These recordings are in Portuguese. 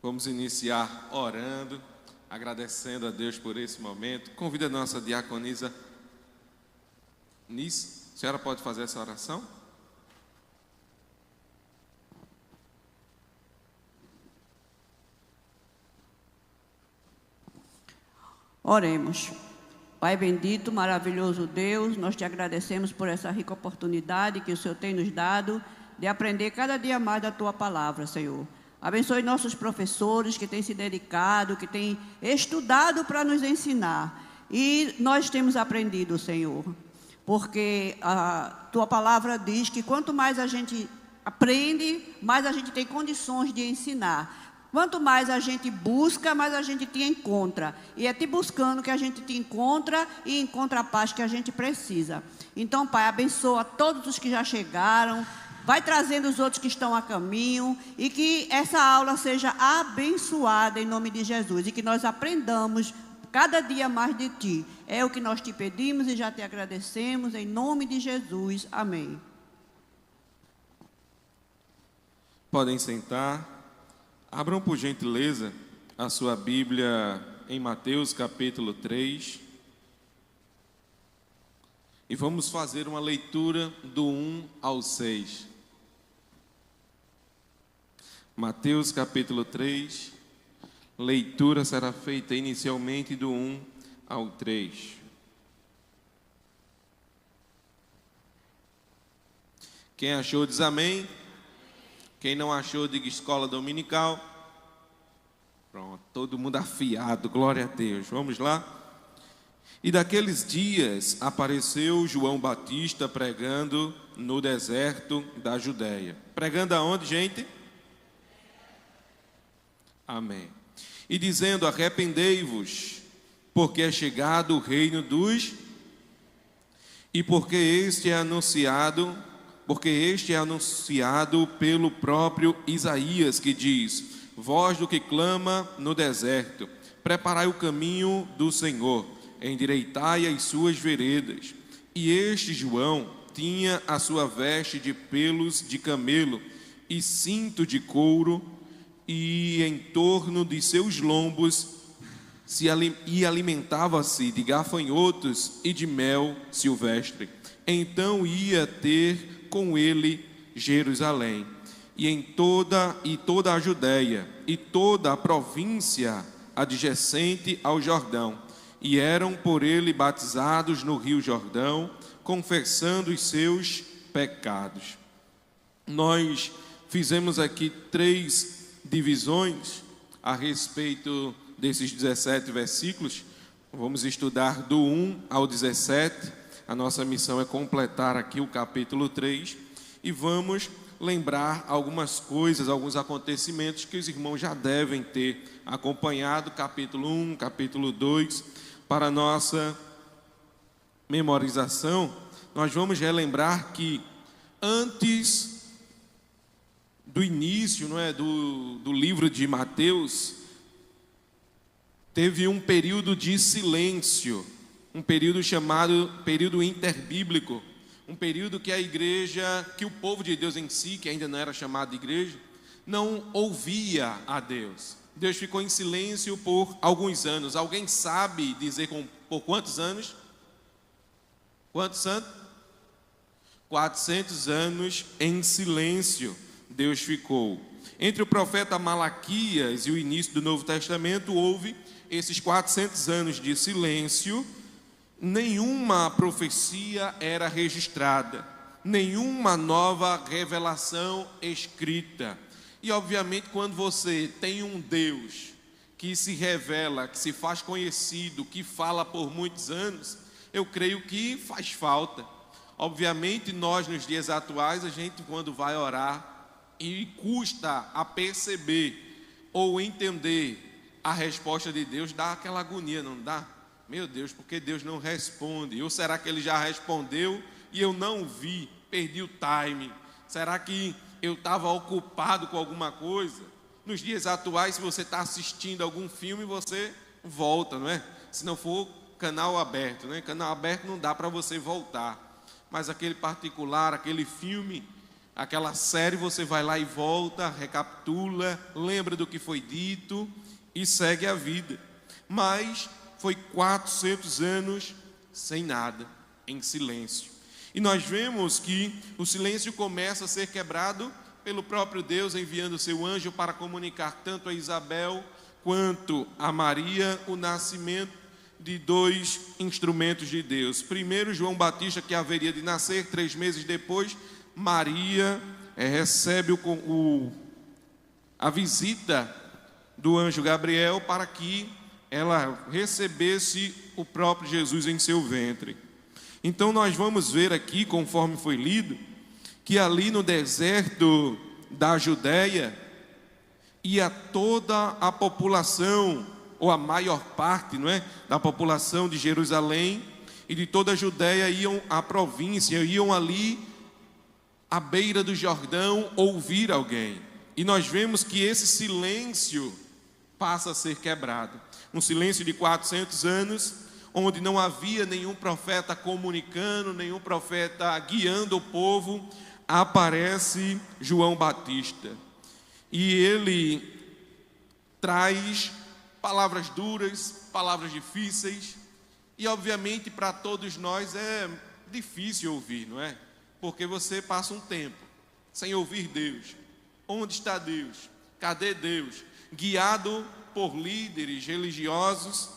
Vamos iniciar orando, agradecendo a Deus por esse momento. Convido a nossa diaconisa Nice. A senhora pode fazer essa oração? Oremos. Pai bendito, maravilhoso Deus, nós te agradecemos por essa rica oportunidade que o Senhor tem nos dado de aprender cada dia mais da Tua palavra, Senhor. Abençoe nossos professores que têm se dedicado, que têm estudado para nos ensinar. E nós temos aprendido, Senhor, porque a Tua palavra diz que quanto mais a gente aprende, mais a gente tem condições de ensinar. Quanto mais a gente busca, mais a gente te encontra. E é te buscando que a gente te encontra e encontra a paz que a gente precisa. Então, Pai, abençoa todos os que já chegaram, vai trazendo os outros que estão a caminho e que essa aula seja abençoada em nome de Jesus e que nós aprendamos cada dia mais de Ti. É o que nós te pedimos e já te agradecemos em nome de Jesus. Amém. Podem sentar. Abram por gentileza a sua Bíblia em Mateus capítulo 3 e vamos fazer uma leitura do 1 ao 6. Mateus capítulo 3, leitura será feita inicialmente do 1 ao 3. Quem achou diz amém. Quem não achou, diga escola dominical. Pronto, todo mundo afiado, glória a Deus. Vamos lá? E daqueles dias apareceu João Batista pregando no deserto da Judéia. Pregando aonde, gente? Amém. E dizendo, arrependei-vos, porque é chegado o reino dos... E porque este é anunciado pelo próprio Isaías, que diz, voz do que clama no deserto, preparai o caminho do Senhor, endireitai as suas veredas. E este João tinha a sua veste de pelos de camelo e cinto de couro, e em torno de seus lombos alimentava-se de gafanhotos e de mel silvestre. Então ia ter com ele Jerusalém, e toda a Judéia, e toda a província adjacente ao Jordão, e eram por ele batizados no rio Jordão, confessando os seus pecados. Nós fizemos aqui 3 divisões a respeito desses 17 versículos. Vamos estudar do 1 ao 17. A nossa missão é completar aqui o capítulo 3 e vamos lembrar algumas coisas, alguns acontecimentos que os irmãos já devem ter acompanhado, capítulo 1, capítulo 2. Para a nossa memorização, nós vamos relembrar que antes do início, do livro de Mateus, teve um período de silêncio, um período chamado período interbíblico, um período que a igreja, que o povo de Deus em si, que ainda não era chamado de igreja, não ouvia a Deus. Deus ficou em silêncio por alguns anos. Alguém sabe dizer por quantos anos? Quantos anos? 400 anos em silêncio Deus ficou. Entre o profeta Malaquias e o início do Novo Testamento houve esses 400 anos de silêncio. Nenhuma profecia era registrada, nenhuma nova revelação escrita. E obviamente quando você tem um Deus que se revela, que se faz conhecido, que fala por muitos anos, eu creio que faz falta. Obviamente nós nos dias atuais, a gente quando vai orar e custa a perceber ou entender a resposta de Deus, dá aquela agonia, não dá? Meu Deus, por que Deus não responde? Ou será que Ele já respondeu e eu não vi, perdi o time? Será que eu estava ocupado com alguma coisa? Nos dias atuais, se você está assistindo algum filme, você volta, não é? Se não for canal aberto, né? Canal aberto não dá para você voltar. Mas aquele particular, aquele filme, aquela série, você vai lá e volta, recapitula, lembra do que foi dito e segue a vida. Mas foi 400 anos sem nada, em silêncio. E nós vemos que o silêncio começa a ser quebrado pelo próprio Deus, enviando seu anjo para comunicar tanto a Isabel quanto a Maria o nascimento de dois instrumentos de Deus. Primeiro, João Batista, que haveria de nascer 3 meses depois. Maria recebe a visita do anjo Gabriel para que ela recebesse o próprio Jesus em seu ventre. Então nós vamos ver aqui, conforme foi lido, que ali no deserto da Judéia ia toda a população, ou a maior parte, não é, da população de Jerusalém e de toda a Judéia iam à província, iam ali à beira do Jordão ouvir alguém. E nós vemos que esse silêncio passa a ser quebrado. Um silêncio de 400 anos, onde não havia nenhum profeta comunicando, nenhum profeta guiando o povo, aparece João Batista. E ele traz palavras duras, palavras difíceis, e obviamente para todos nós é difícil ouvir, não é? Porque você passa um tempo sem ouvir Deus. Onde está Deus? Cadê Deus? Guiado por líderes religiosos,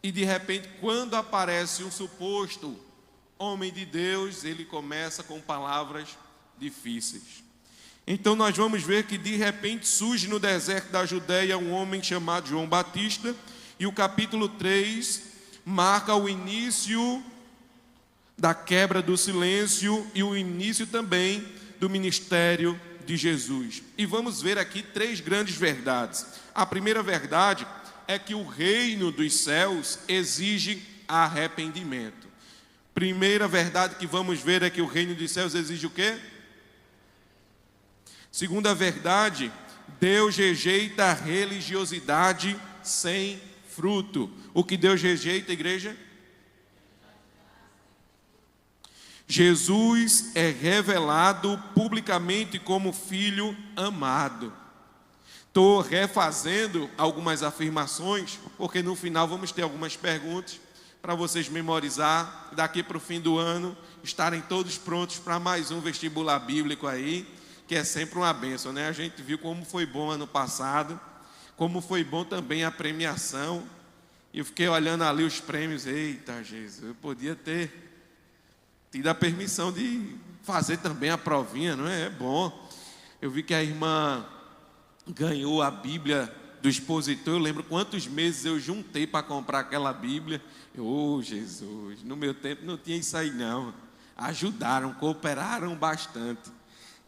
e de repente, quando aparece um suposto homem de Deus, ele começa com palavras difíceis. Então nós vamos ver que de repente surge no deserto da Judéia um homem chamado João Batista, e o capítulo 3 marca o início da quebra do silêncio e o início também do ministério de Jesus. E vamos ver aqui 3 grandes verdades. A primeira verdade é que o reino dos céus exige arrependimento. Primeira verdade que vamos ver é que o reino dos céus exige o quê? Segunda verdade, Deus rejeita a religiosidade sem fruto. O que Deus rejeita, igreja? Jesus é revelado publicamente como filho amado. Estou refazendo algumas afirmações, porque no final vamos ter algumas perguntas para vocês memorizar, daqui para o fim do ano, estarem todos prontos para mais um vestibular bíblico aí, que é sempre uma bênção, né? A gente viu como foi bom ano passado, como foi bom também a premiação, e eu fiquei olhando ali os prêmios, eita Jesus, eu podia ter tido a permissão de fazer também a provinha, não é? É bom. Eu vi que a irmã ganhou a Bíblia do expositor, eu lembro quantos meses eu juntei para comprar aquela Bíblia. Jesus, no meu tempo não tinha isso aí não. Ajudaram, cooperaram bastante.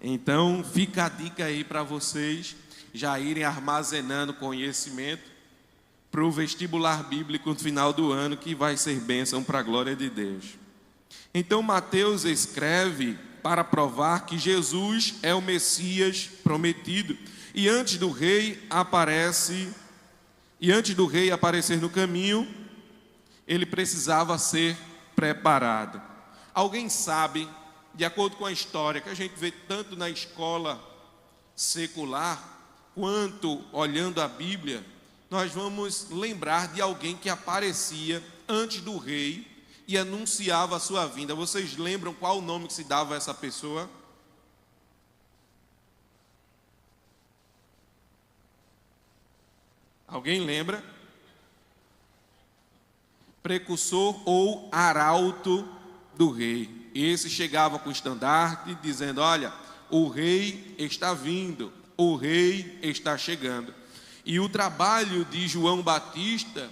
Então fica a dica aí para vocês já irem armazenando conhecimento para o vestibular bíblico no final do ano, que vai ser bênção para a glória de Deus. Então Mateus escreve para provar que Jesus é o Messias prometido. E antes do rei aparecer no caminho, ele precisava ser preparado. Alguém sabe, de acordo com a história que a gente vê tanto na escola secular, quanto olhando a Bíblia, nós vamos lembrar de alguém que aparecia antes do rei e anunciava a sua vinda. Vocês lembram qual o nome que se dava a essa pessoa? Alguém lembra? Precursor ou arauto do rei. Esse chegava com o estandarte dizendo: olha, o rei está vindo, o rei está chegando. E o trabalho de João Batista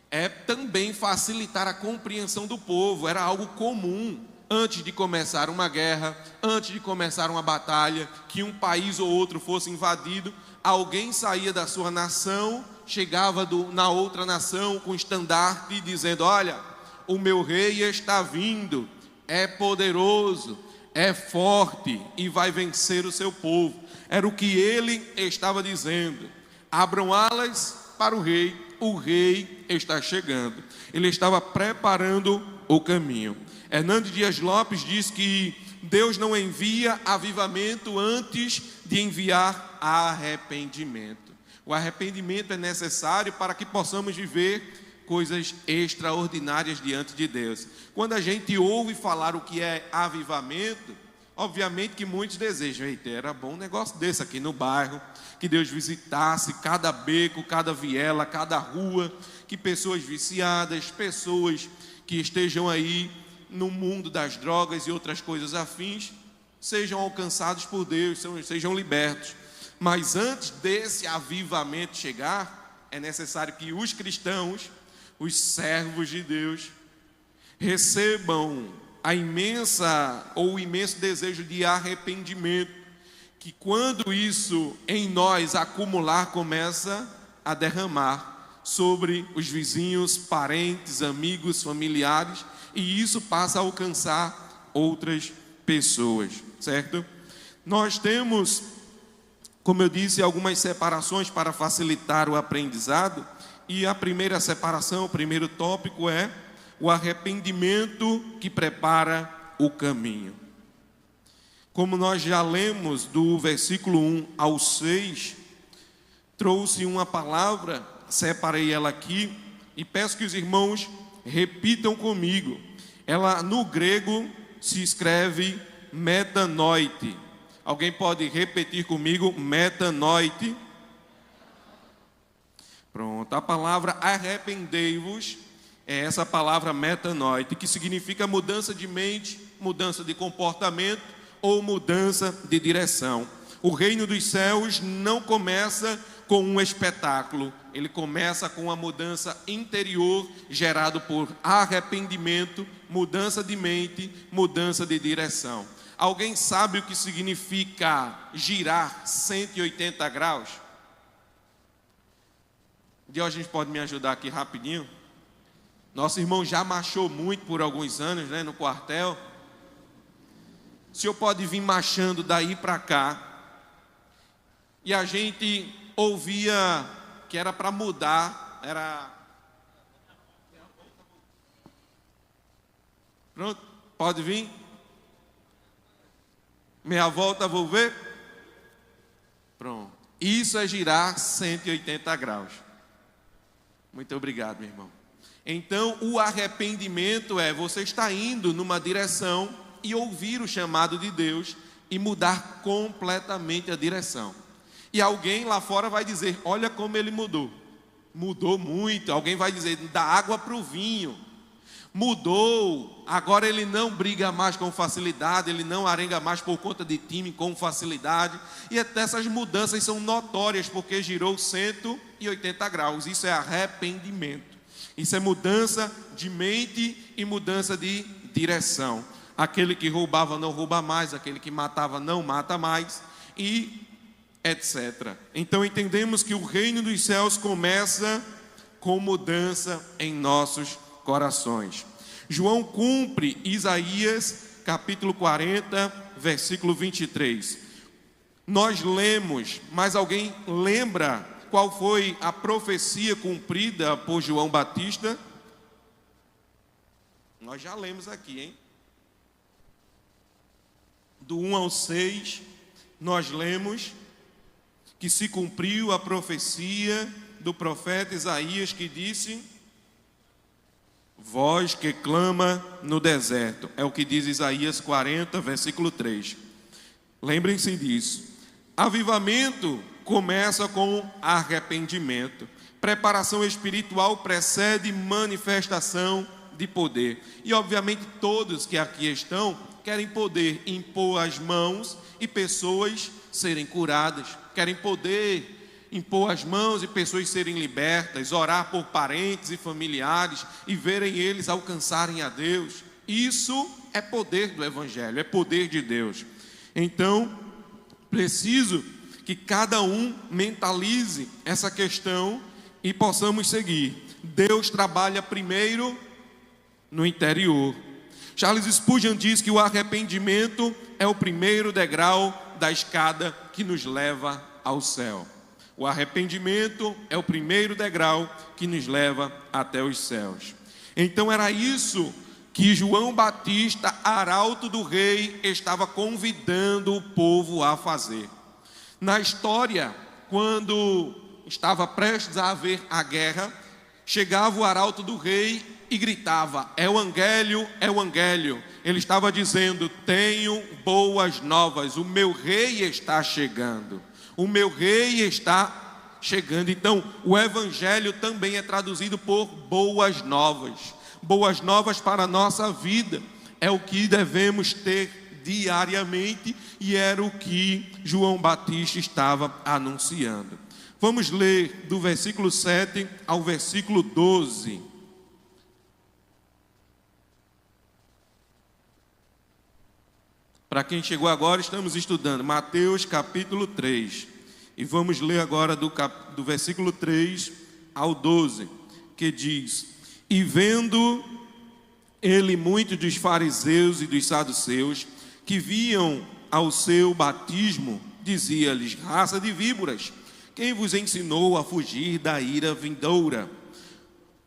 é também facilitar a compreensão do povo. Era algo comum antes de começar uma guerra, antes de começar uma batalha, que um país ou outro fosse invadido, alguém saía da sua nação, chegava na outra nação com estandarte dizendo: olha, o meu rei está vindo, é poderoso, é forte e vai vencer o seu povo. Era o que ele estava dizendo. Abram alas para o rei está chegando. Ele estava preparando o caminho. Hernando Dias Lopes diz que Deus não envia avivamento antes de enviar arrependimento. O arrependimento é necessário para que possamos viver coisas extraordinárias diante de Deus. Quando a gente ouve falar o que é avivamento, obviamente que muitos desejam, eita, era bom um negócio desse aqui no bairro, que Deus visitasse cada beco, cada viela, cada rua, que pessoas viciadas, pessoas que estejam aí no mundo das drogas e outras coisas afins, sejam alcançados por Deus, sejam libertos. Mas antes desse avivamento chegar, é necessário que os cristãos, os servos de Deus, recebam o imenso desejo de arrependimento, que quando isso em nós acumular, começa a derramar sobre os vizinhos, parentes, amigos, familiares, e isso passa a alcançar outras pessoas, certo? Nós temos, como eu disse, algumas separações para facilitar o aprendizado, e a primeira separação, o primeiro tópico é o arrependimento que prepara o caminho. Como nós já lemos do versículo 1 ao 6, trouxe uma palavra, separei ela aqui, e peço que os irmãos repitam comigo. Ela no grego se escreve metanoite. Alguém pode repetir comigo? Metanoite. Pronto, a palavra arrependei-vos é essa palavra metanoite, que significa mudança de mente, mudança de comportamento ou mudança de direção. O reino dos céus não começa com um espetáculo, ele começa com uma mudança interior gerado por arrependimento, mudança de mente, mudança de direção. Alguém sabe o que significa girar 180 graus? Diógenes pode me ajudar aqui rapidinho? Nosso irmão já marchou muito por alguns anos, né, no quartel. O senhor pode vir marchando daí para cá. E a gente ouvia que era para mudar, Pronto, pode vir? Meia volta, vou ver? Pronto. Isso é girar 180 graus. Muito obrigado, meu irmão. Então, o arrependimento é você estar indo numa direção e ouvir o chamado de Deus e mudar completamente a direção. E alguém lá fora vai dizer, olha como ele mudou. Mudou muito. Alguém vai dizer, da água para o vinho. Mudou. Agora ele não briga mais com facilidade, ele não arenga mais por conta de time com facilidade. E até essas mudanças são notórias, porque girou 180 graus. Isso é arrependimento. Isso é mudança de mente e mudança de direção. Aquele que roubava não rouba mais, aquele que matava não mata mais, e etc. Então entendemos que o reino dos céus começa com mudança em nossos corações. João cumpre Isaías capítulo 40, versículo 23. Nós lemos, mas alguém lembra qual foi a profecia cumprida por João Batista? Nós já lemos aqui, hein? Do 1 ao 6, nós lemos que se cumpriu a profecia do profeta Isaías, que disse: voz que clama no deserto. É o que diz Isaías 40, versículo 3. Lembrem-se disso. Avivamento começa com arrependimento. Preparação espiritual precede manifestação de poder. E obviamente todos que aqui estão querem poder impor as mãos e pessoas serem curadas. Querem poder impor as mãos e pessoas serem libertas, orar por parentes e familiares e verem eles alcançarem a Deus. Isso é poder do Evangelho, é poder de Deus. Então, preciso que cada um mentalize essa questão e possamos seguir. Deus trabalha primeiro no interior. Charles Spurgeon diz que o arrependimento é o primeiro degrau da escada que nos leva ao céu. O arrependimento é o primeiro degrau que nos leva até os céus. Então era isso que João Batista, arauto do rei, estava convidando o povo a fazer. Na história, quando estava prestes a haver a guerra, chegava o arauto do rei e gritava: é o Evangelho, é o Evangelho. Ele estava dizendo: tenho boas novas, o meu rei está chegando, o meu rei está chegando. Então, o Evangelho também é traduzido por boas novas. Boas novas para a nossa vida, é o que devemos ter diariamente, e era o que João Batista estava anunciando. Vamos ler do versículo 7 ao versículo 12. Para quem chegou agora, estamos estudando Mateus capítulo 3. E vamos ler agora do versículo 3 ao 12, que diz: e vendo ele muitos dos fariseus e dos saduceus, que viam ao seu batismo, dizia-lhes: raça de víboras, quem vos ensinou a fugir da ira vindoura?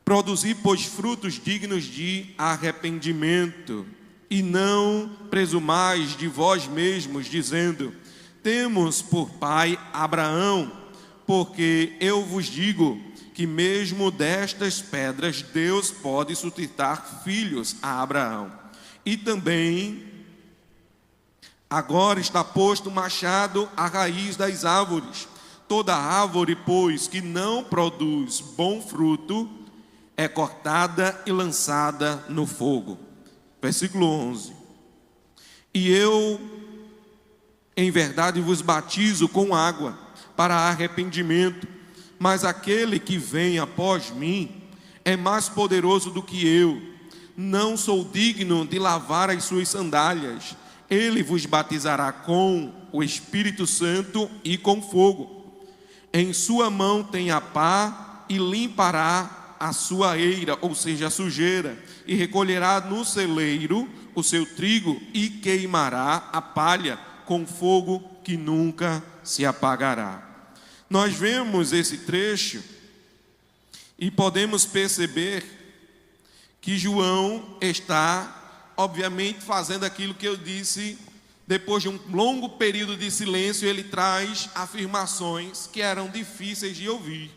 Produzi, pois, frutos dignos de arrependimento, e não presumais de vós mesmos, dizendo: temos por pai Abraão, porque eu vos digo que mesmo destas pedras Deus pode suscitar filhos a Abraão. E também agora está posto o machado à raiz das árvores. Toda árvore, pois, que não produz bom fruto, é cortada e lançada no fogo. Versículo 11. E eu, em verdade, vos batizo com água para arrependimento, mas aquele que vem após mim é mais poderoso do que eu. Não sou digno de lavar as suas sandálias. Ele vos batizará com o Espírito Santo e com fogo. Em sua mão tem a pá e limpará a sua eira, ou seja, a sujeira, e recolherá no celeiro o seu trigo e queimará a palha com fogo que nunca se apagará. Nós vemos esse trecho e podemos perceber que João está, obviamente, fazendo aquilo que eu disse. Depois de um longo período de silêncio, ele traz afirmações que eram difíceis de ouvir.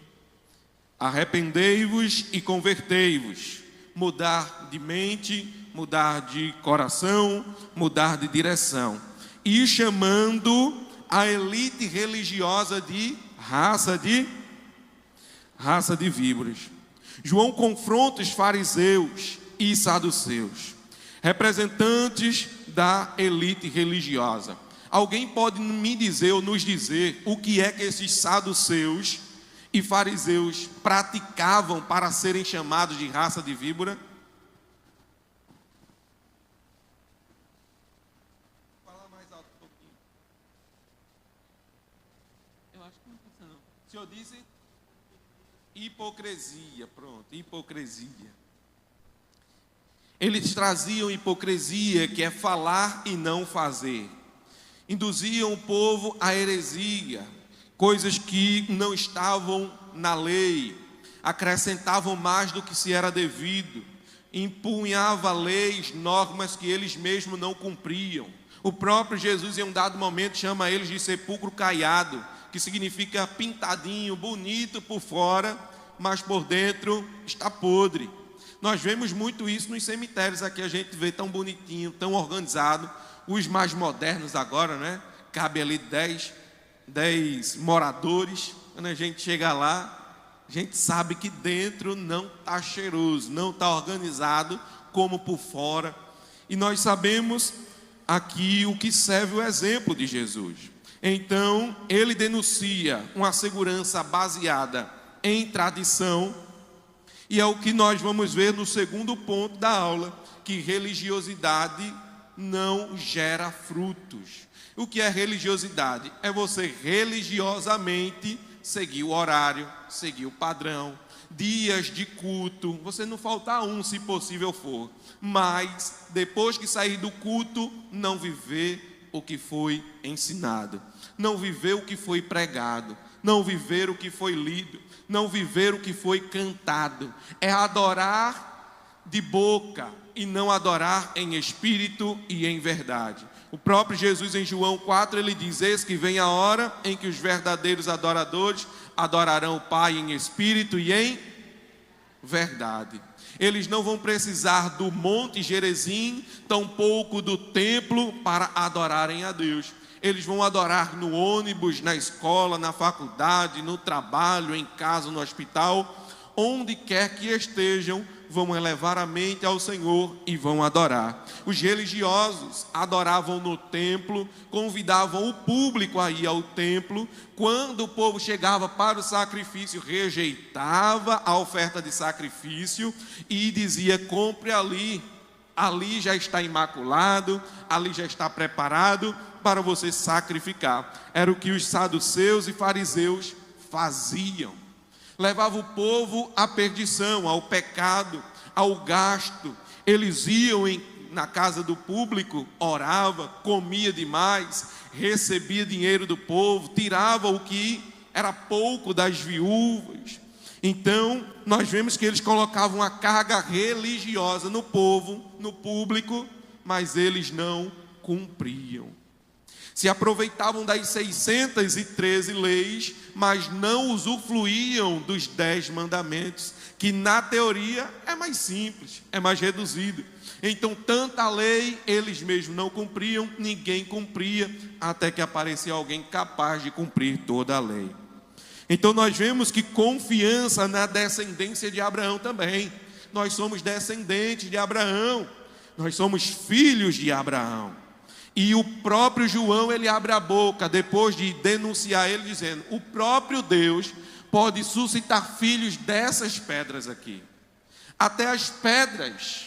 Arrependei-vos e convertei-vos. Mudar de mente, mudar de coração, mudar de direção. E chamando a elite religiosa de raça de víboras. João confronta os fariseus e saduceus, representantes da elite religiosa. Alguém pode me dizer ou nos dizer o que é que esses saduceus e fariseus praticavam para serem chamados de raça de víbora? Fala mais alto um pouquinho. Eu acho que não precisa não. O senhor disse hipocrisia, pronto, hipocrisia. Eles traziam hipocrisia, que é falar e não fazer. Induziam o povo à heresia, coisas que não estavam na lei, acrescentavam mais do que se era devido, impunhava leis, normas que eles mesmos não cumpriam. O próprio Jesus, em um dado momento, chama eles de sepulcro caiado, que significa pintadinho, bonito por fora, mas por dentro está podre. Nós vemos muito isso nos cemitérios. Aqui a gente vê tão bonitinho, tão organizado. Os mais modernos agora, né? Cabe ali 10 moradores. Quando a gente chega lá, a gente sabe que dentro não está cheiroso, não está organizado como por fora. E nós sabemos aqui o que serve o exemplo de Jesus. Então, ele denuncia uma segurança baseada em tradição. E é o que nós vamos ver no segundo ponto da aula, que religiosidade não gera frutos. O que é religiosidade? É você religiosamente seguir o horário, seguir o padrão, dias de culto, você não faltar um se possível for, mas depois que sair do culto, não viver o que foi ensinado, não viver o que foi pregado, não viver o que foi lido, não viver o que foi cantado. É adorar de boca e não adorar em espírito e em verdade. O próprio Jesus em João 4, ele diz: eis que vem a hora em que os verdadeiros adoradores adorarão o Pai em espírito e em verdade. Eles não vão precisar do Monte Gerizim, tampouco do templo, para adorarem a Deus. Eles vão adorar no ônibus, na escola, na faculdade, no trabalho, em casa, no hospital, onde quer que estejam, vão elevar a mente ao Senhor e vão adorar. Os religiosos adoravam no templo, convidavam o público a ir ao templo. Quando o povo chegava para o sacrifício, rejeitava a oferta de sacrifício e dizia: compre ali, ali já está imaculado, ali já está preparado para você sacrificar. Era o que os saduceus e fariseus faziam. Levava o povo à perdição, ao pecado, ao gasto. Eles iam na casa do público, orava, comia demais, recebia dinheiro do povo, tirava o que era pouco das viúvas. Então, nós vemos que eles colocavam a carga religiosa no povo, no público, mas eles não cumpriam. Se aproveitavam das 613 leis, mas não usufruíam dos 10 mandamentos, que na teoria é mais simples, é mais reduzido. Então, tanta lei eles mesmos não cumpriam, ninguém cumpria, até que aparecia alguém capaz de cumprir toda a lei. Então, nós vemos que confiança na descendência de Abraão também. Nós somos descendentes de Abraão, nós somos filhos de Abraão. E o próprio João, ele abre a boca, depois de denunciar ele, dizendo: o próprio Deus pode suscitar filhos dessas pedras aqui. Até as pedras.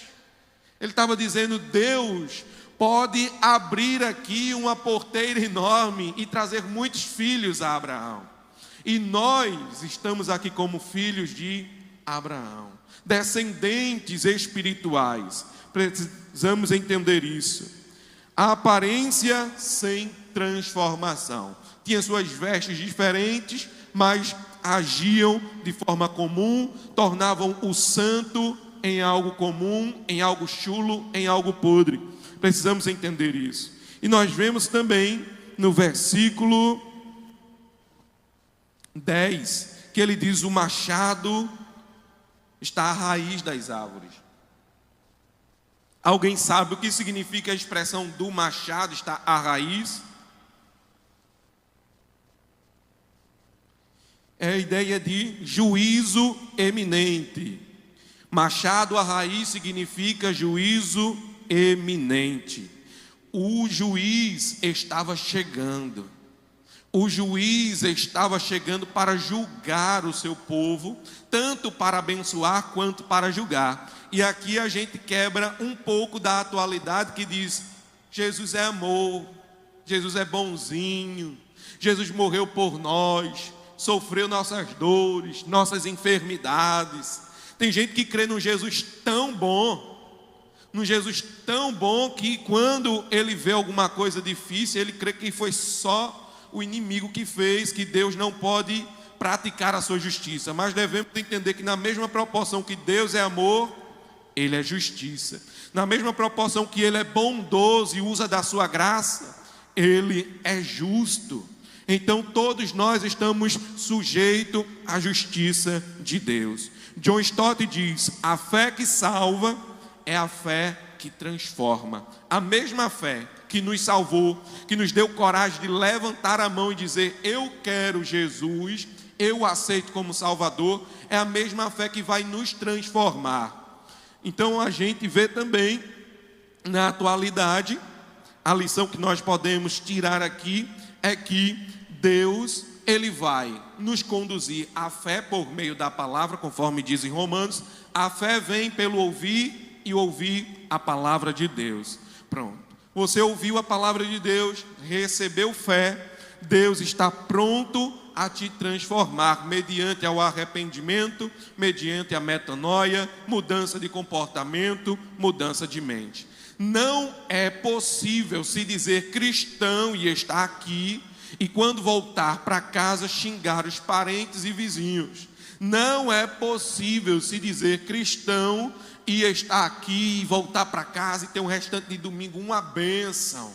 Ele estava dizendo: Deus pode abrir aqui uma porteira enorme e trazer muitos filhos a Abraão. E nós estamos aqui como filhos de Abraão, descendentes espirituais. Precisamos entender isso. A aparência sem transformação. Tinha suas vestes diferentes, mas agiam de forma comum, tornavam o santo em algo comum, em algo chulo, em algo podre. Precisamos entender isso. E nós vemos também no versículo 10, que ele diz: o machado está à raiz das árvores. Alguém sabe o que significa a expressão do machado está à raiz? É a ideia de juízo eminente. Machado à raiz significa juízo eminente. O juiz estava chegando. O juiz estava chegando para julgar o seu povo, tanto para abençoar quanto para julgar. E aqui a gente quebra um pouco da atualidade que diz: Jesus é amor, Jesus é bonzinho, Jesus morreu por nós, sofreu nossas dores, nossas enfermidades. Tem gente que crê num Jesus tão bom, que quando ele vê alguma coisa difícil, ele crê que foi só o inimigo que fez, que Deus não pode praticar a sua justiça. Mas devemos entender que na mesma proporção que Deus é amor, Ele é justiça. Na mesma proporção que Ele é bondoso e usa da sua graça, Ele é justo. Então todos nós estamos sujeitos à justiça de Deus. John Stott diz: a fé que salva é a fé que transforma. A mesma fé que nos salvou, que nos deu coragem de levantar a mão e dizer: eu quero Jesus, eu aceito como Salvador, é a mesma fé que vai nos transformar. Então a gente vê também na atualidade, a lição que nós podemos tirar aqui é que Deus, Ele vai nos conduzir à fé por meio da palavra, conforme diz em Romanos. A fé vem pelo ouvir e ouvir a palavra de Deus. Pronto. Você ouviu a palavra de Deus, recebeu fé, Deus está pronto a te transformar mediante ao arrependimento, mediante a metanoia, mudança de comportamento, mudança de mente. Não é possível se dizer cristão e estar aqui e quando voltar para casa xingar os parentes e vizinhos. Não é possível se dizer cristão e estar aqui e voltar para casa e ter um restante de domingo uma bênção.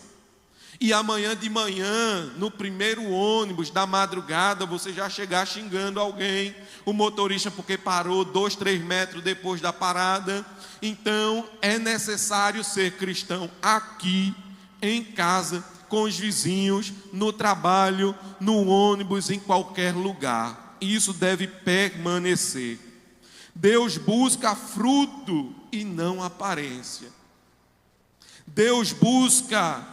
E amanhã de manhã, no primeiro ônibus da madrugada, você já chegar xingando alguém, o motorista porque parou 2, 3 metros depois da parada. Então é necessário ser cristão aqui, em casa, com os vizinhos, no trabalho, no ônibus, em qualquer lugar. Isso deve permanecer. Deus busca fruto e não aparência. Deus busca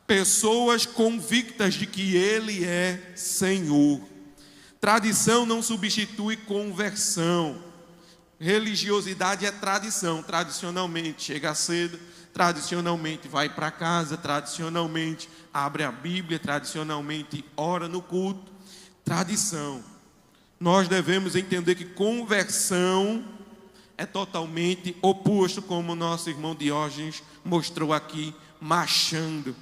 pessoas convictas de que Ele é Senhor. Tradição não substitui conversão. Religiosidade é tradição. Tradicionalmente chega cedo, tradicionalmente vai para casa, tradicionalmente abre a Bíblia, tradicionalmente ora no culto. Tradição. Nós devemos entender que conversão é totalmente oposto, como o nosso irmão Diógenes mostrou aqui, marchando.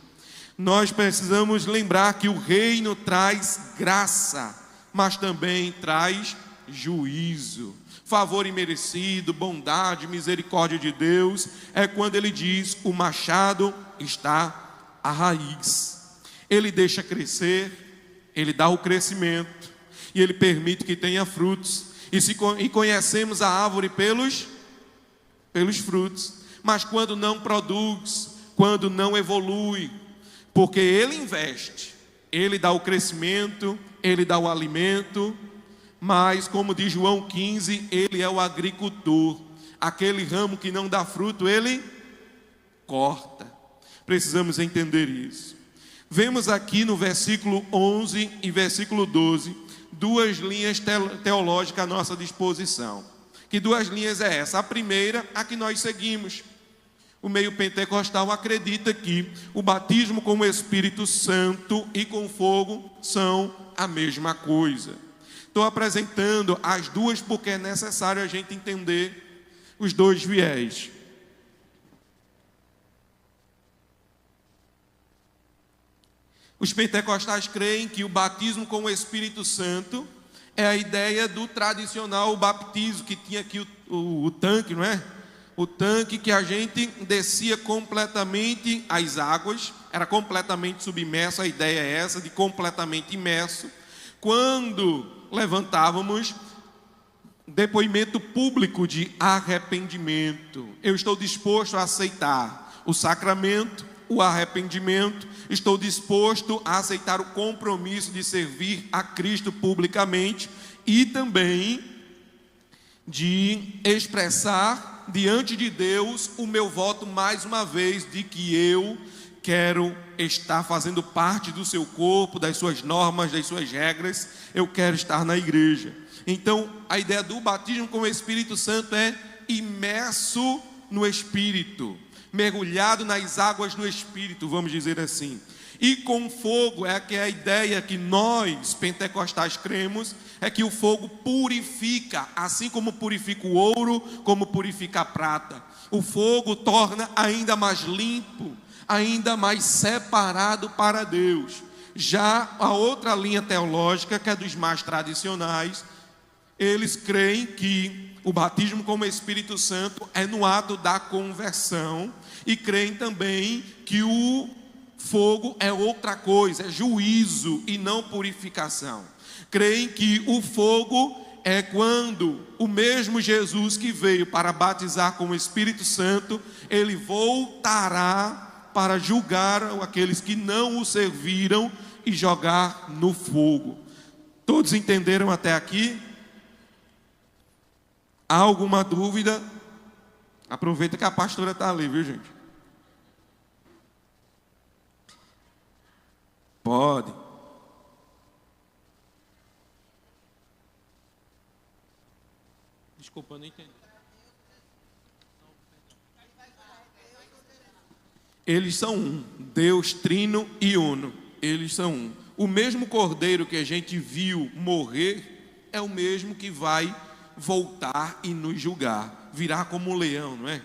Nós precisamos lembrar que o reino traz graça, mas também traz juízo. Favor imerecido, bondade, misericórdia de Deus, é quando ele diz: o machado está à raiz. Ele deixa crescer, ele dá o crescimento, e ele permite que tenha frutos. E conhecemos a árvore pelos frutos. Mas quando não produz, quando não evolui, porque ele investe, ele dá o crescimento, ele dá o alimento, mas como diz João 15, ele é o agricultor. Aquele ramo que não dá fruto, ele corta. Precisamos entender isso. Vemos aqui no versículo 11 e versículo 12, duas linhas teológicas à nossa disposição. Que duas linhas é essa? A primeira, a que nós seguimos. O meio pentecostal acredita que o batismo com o Espírito Santo e com fogo são a mesma coisa. Estou apresentando as duas porque é necessário a gente entender os dois viés. Os pentecostais creem que o batismo com o Espírito Santo é a ideia do tradicional batismo que tinha aqui o tanque, não é? O tanque que a gente descia completamente as águas, era completamente submerso, a ideia é essa, de completamente imerso. Quando levantávamos depoimento público de arrependimento, eu estou disposto a aceitar o sacramento, o arrependimento, estou disposto a aceitar o compromisso de servir a Cristo publicamente e também de expressar diante de Deus o meu voto mais uma vez de que eu quero estar fazendo parte do seu corpo, das suas normas, das suas regras, eu quero estar na igreja. Então, a ideia do batismo com o Espírito Santo é imerso no Espírito, mergulhado nas águas do Espírito, vamos dizer assim. E com fogo é que a ideia que nós pentecostais cremos é que o fogo purifica, assim como purifica o ouro, como purifica a prata. O fogo torna ainda mais limpo, ainda mais separado para Deus. Já a outra linha teológica, que é dos mais tradicionais, eles creem que o batismo com o Espírito Santo é no ato da conversão e creem também que o fogo é outra coisa, é juízo e não purificação. Creem que o fogo é quando o mesmo Jesus que veio para batizar com o Espírito Santo, ele voltará para julgar aqueles que não o serviram e jogar no fogo. Todos entenderam até aqui? Há alguma dúvida? Aproveita que a pastora está ali, viu, gente? Pode. Desculpa, não entendi. Eles são um, Deus trino e uno. Eles são um. O mesmo cordeiro que a gente viu morrer é o mesmo que vai voltar e nos julgar, virá como um leão, não é?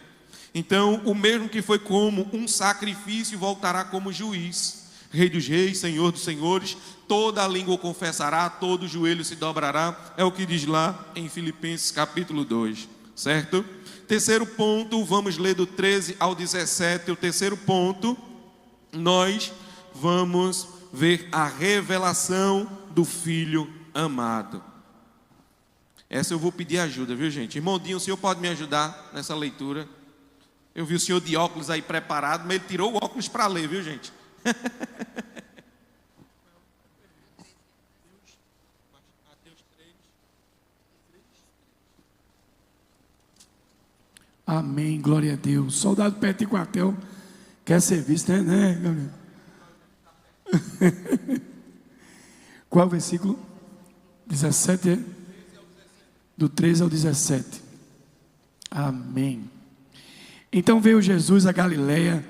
Então, o mesmo que foi como um sacrifício voltará como juiz, Rei dos reis, Senhor dos senhores, toda a língua o confessará, todo joelho se dobrará, é o que diz lá em Filipenses capítulo 2, certo? Terceiro ponto, vamos ler do 13 ao 17, o terceiro ponto, nós vamos ver a revelação do Filho amado. Essa eu vou pedir ajuda, viu, gente? Irmão Dinho, o senhor pode me ajudar nessa leitura? Eu vi o senhor de óculos aí preparado, mas ele tirou o óculos para ler, viu, gente? Amém, glória a Deus. Soldado perto de quartel quer serviço, né, Gabriel? Qual é o versículo? 17, é? Do 13 ao 17. Amém. Então veio Jesus a Galiléia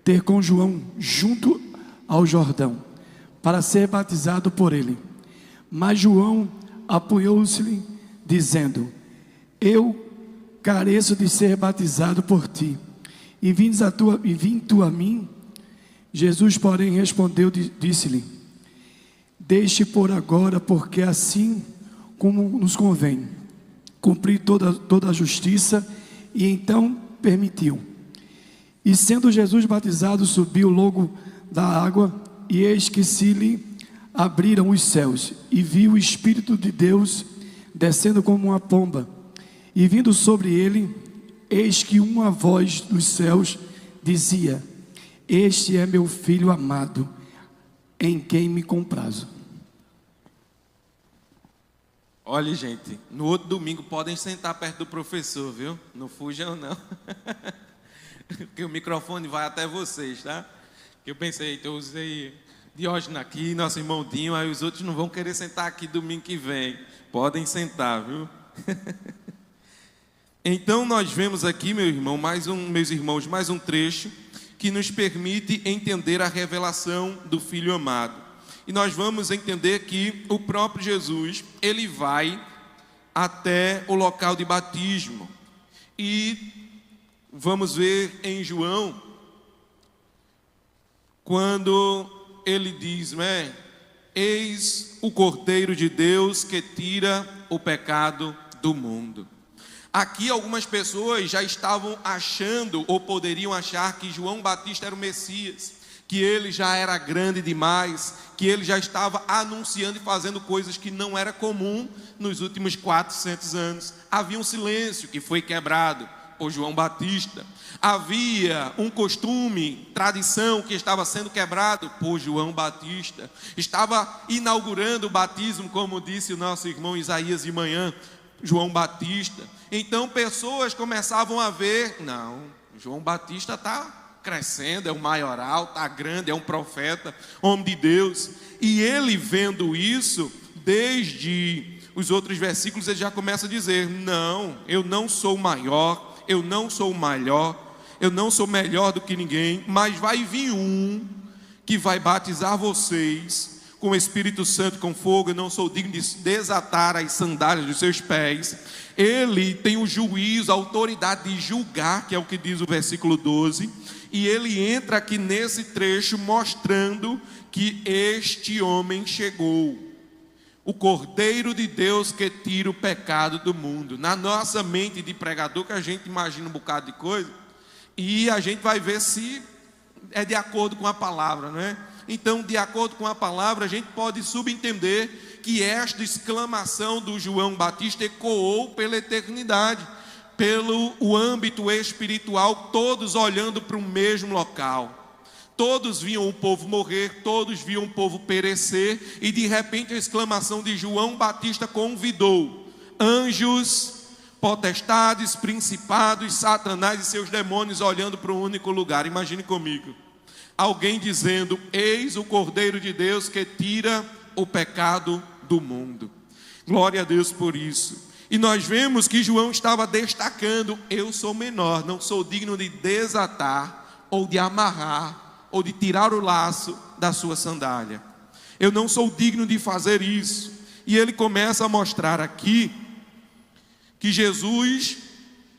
ter com João junto ao Jordão, para ser batizado por ele. Mas João apoiou-se-lhe, dizendo: eu careço de ser batizado por ti, e vim tu a mim? Jesus, porém, respondeu, disse-lhe: deixe por agora, porque assim como nos convém cumprir toda a justiça. E então permitiu. E sendo Jesus batizado, subiu logo da água, e eis que se lhe abriram os céus, e viu o Espírito de Deus descendo como uma pomba, e vindo sobre ele. Eis que uma voz dos céus dizia: este é meu Filho amado, em quem me comprazo. Olha, gente, no outro domingo podem sentar perto do professor, viu? Não fujam, não. Porque o microfone vai até vocês, tá? Eu pensei, então eu usei Diógenes aqui, nosso irmão Dinho, aí os outros não vão querer sentar aqui domingo que vem. Podem sentar, viu? Então nós vemos aqui, meus irmãos, mais um trecho que nos permite entender a revelação do Filho amado. E nós vamos entender que o próprio Jesus, ele vai até o local de batismo. E vamos ver em João, quando ele diz, eis o Cordeiro de Deus que tira o pecado do mundo. Aqui algumas pessoas já estavam achando, ou poderiam achar, que João Batista era o Messias, que ele já era grande demais, que ele já estava anunciando e fazendo coisas que não era comum nos últimos 400 anos. Havia um silêncio que foi quebrado por João Batista. Havia um costume, tradição que estava sendo quebrado por João Batista. Estava inaugurando o batismo, como disse o nosso irmão Isaías de manhã, João Batista. Então pessoas começavam a ver, não, João Batista está crescendo, é um maioral, está grande, é um profeta, homem de Deus. E ele vendo isso, desde os outros versículos, ele já começa a dizer, não, eu não sou maior, eu não sou melhor, eu não sou melhor do que ninguém, mas vai vir um que vai batizar vocês com o Espírito Santo, com fogo. Eu não sou digno de desatar as sandálias dos seus pés. Ele tem o juízo, a autoridade de julgar, que é o que diz o versículo 12. E ele entra aqui nesse trecho mostrando que este homem chegou, o Cordeiro de Deus que tira o pecado do mundo. Na nossa mente de pregador, que a gente imagina um bocado de coisa, e a gente vai ver se é de acordo com a palavra, não é? Então, de acordo com a palavra, a gente pode subentender que esta exclamação do João Batista ecoou pela eternidade, pelo o âmbito espiritual, todos olhando para o mesmo local. Todos viam o povo morrer, todos viam o povo perecer, e de repente a exclamação de João Batista convidou anjos, potestades, principados, Satanás e seus demônios olhando para um único lugar. Imagine comigo, alguém dizendo, eis o Cordeiro de Deus que tira o pecado do mundo. Glória a Deus por isso. E nós vemos que João estava destacando, eu sou menor, não sou digno de desatar, ou de amarrar, ou de tirar o laço da sua sandália. Eu não sou digno de fazer isso. E ele começa a mostrar aqui que Jesus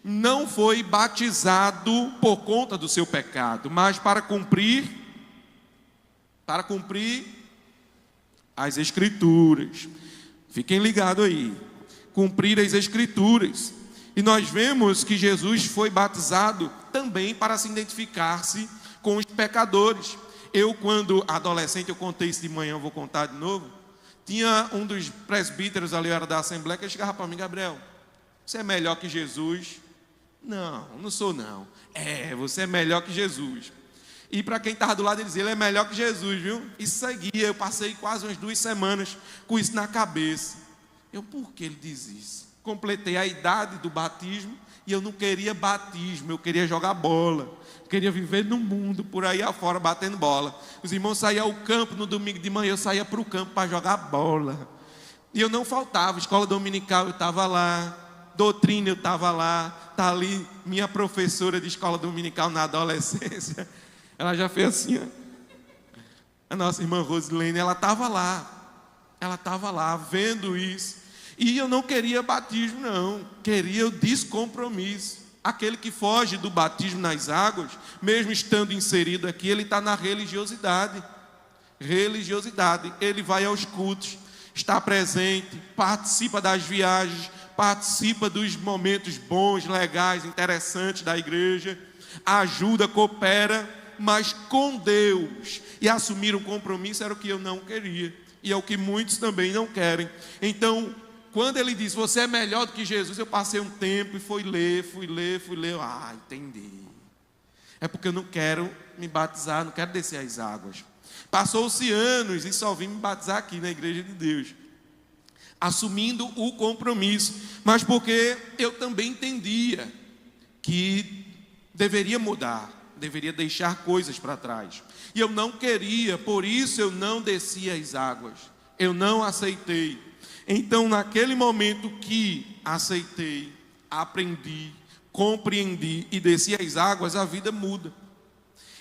não foi batizado por conta do seu pecado, mas para cumprir para cumprir as Escrituras. Fiquem ligados aí. Cumprir as Escrituras. E nós vemos que Jesus foi batizado também para se identificar-se com os pecadores. Eu, quando adolescente, eu contei isso de manhã, eu vou contar de novo. Tinha um dos presbíteros ali, era da Assembleia, que ele chegava para mim: Gabriel, você é melhor que Jesus? Não, não sou não. Você é melhor que Jesus. E para quem estava do lado, ele dizia: ele é melhor que Jesus, viu? E seguia, eu passei quase umas 2 semanas com isso na cabeça. Por que ele diz isso? Completei a idade do batismo e eu não queria batismo, eu queria jogar bola. Eu queria viver no mundo, por aí afora, batendo bola. Os irmãos saíam ao campo no domingo de manhã, eu saía para o campo para jogar bola. E eu não faltava, escola dominical eu estava lá, doutrina eu estava lá, está ali minha professora de escola dominical na adolescência. Ela já fez assim, ó. A nossa irmã Rosilene, ela estava lá vendo isso. E eu não queria batismo, não. Queria o descompromisso. Aquele que foge do batismo nas águas, mesmo estando inserido aqui, ele está na religiosidade. Ele vai aos cultos, está presente, participa das viagens, participa dos momentos bons, legais, interessantes da igreja, ajuda, coopera, mas com Deus. E assumir um compromisso era o que eu não queria. E é o que muitos também não querem. Então, quando ele diz: você é melhor do que Jesus, eu passei um tempo e fui ler. Entendi. É porque eu não quero me batizar, não quero descer as águas. Passou-se anos e só vim me batizar aqui na igreja de Deus, assumindo o compromisso, mas porque eu também entendia que deveria mudar, deveria deixar coisas para trás. E eu não queria, por isso eu não desci as águas, eu não aceitei. Então, naquele momento que aceitei, aprendi, compreendi e desci as águas, a vida muda.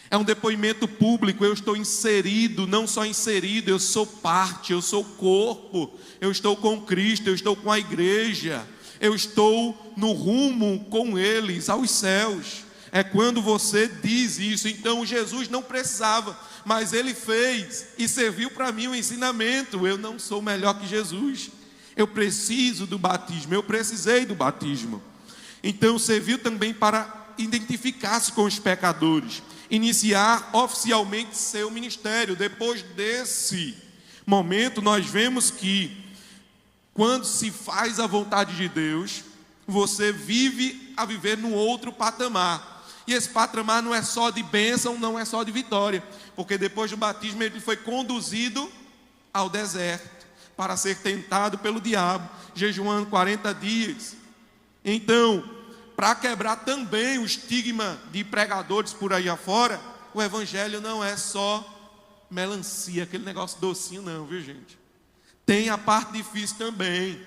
É um depoimento público, eu estou inserido, não só inserido, eu sou parte, eu sou corpo, eu estou com Cristo, eu estou com a igreja, eu estou no rumo com eles aos céus. É quando você diz isso. Então Jesus não precisava, mas ele fez e serviu para mim um ensinamento. Eu não sou melhor que Jesus, eu preciso do batismo, eu precisei do batismo. Então serviu também para identificar-se com os pecadores, iniciar oficialmente seu ministério. Depois desse momento, nós vemos que quando se faz a vontade de Deus, você vive a viver num outro patamar. E esse patamar não é só de bênção, não é só de vitória, porque depois do batismo ele foi conduzido ao deserto para ser tentado pelo diabo, jejuando 40 dias. Então, para quebrar também o estigma de pregadores por aí afora, o evangelho não é só melancia, aquele negócio docinho não, viu gente? Tem a parte difícil também.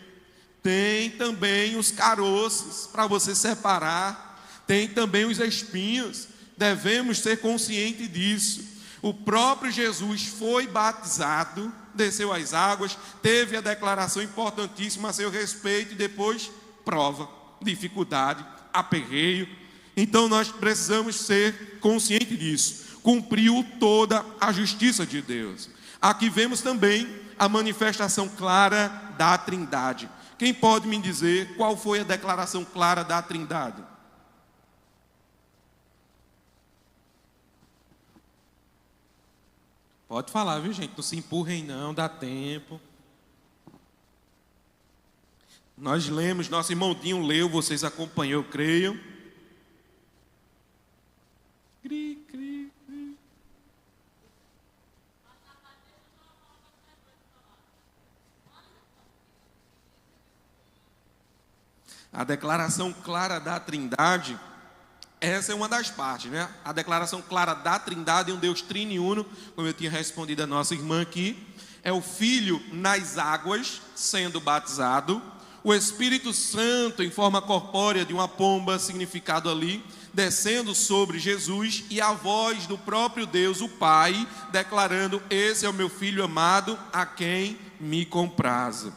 Tem também os caroços para você separar. Tem também os espinhos. Devemos ser conscientes disso. O próprio Jesus foi batizado, desceu as águas, teve a declaração importantíssima a seu respeito e depois prova, dificuldade, aperreio. Então nós precisamos ser conscientes disso. Cumpriu toda a justiça de Deus. Aqui vemos também a manifestação clara da Trindade. Quem pode me dizer qual foi a declaração clara da Trindade? Pode falar, viu gente? Não se empurrem não, dá tempo. Nós lemos, nosso irmão Dinho leu, vocês acompanhou, eu creio. Cri, cri, cri. A declaração clara da Trindade, essa é uma das partes, né? A declaração clara da Trindade, um Deus triniuno, como eu tinha respondido a nossa irmã aqui, é o Filho nas águas, sendo batizado, o Espírito Santo em forma corpórea de uma pomba, significado ali, descendo sobre Jesus, e a voz do próprio Deus, o Pai, declarando: esse é o meu Filho amado, a quem me comprazo.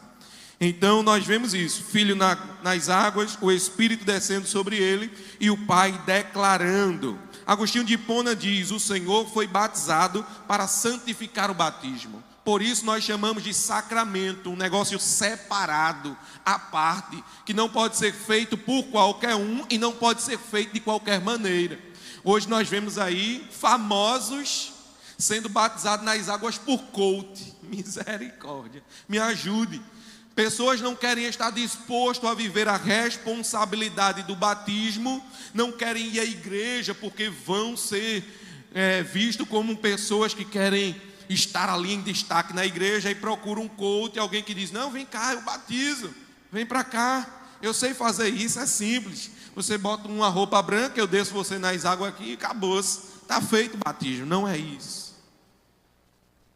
Então nós vemos isso, Filho nas águas, o Espírito descendo sobre ele e o Pai declarando. Agostinho de Hipona diz: o Senhor foi batizado para santificar o batismo. Por isso nós chamamos de sacramento, um negócio separado, à parte, que não pode ser feito por qualquer um e não pode ser feito de qualquer maneira. Hoje nós vemos aí famosos sendo batizados nas águas por coach. Misericórdia, me ajude. Pessoas não querem estar dispostas a viver a responsabilidade do batismo, não querem ir à igreja porque vão ser vistos como pessoas que querem estar ali em destaque na igreja e procuram um coach, alguém que diz: não, vem cá, eu batizo, vem para cá, eu sei fazer isso, é simples. Você bota uma roupa branca, eu desço você nas águas aqui e acabou-se, está feito o batismo. Não é isso.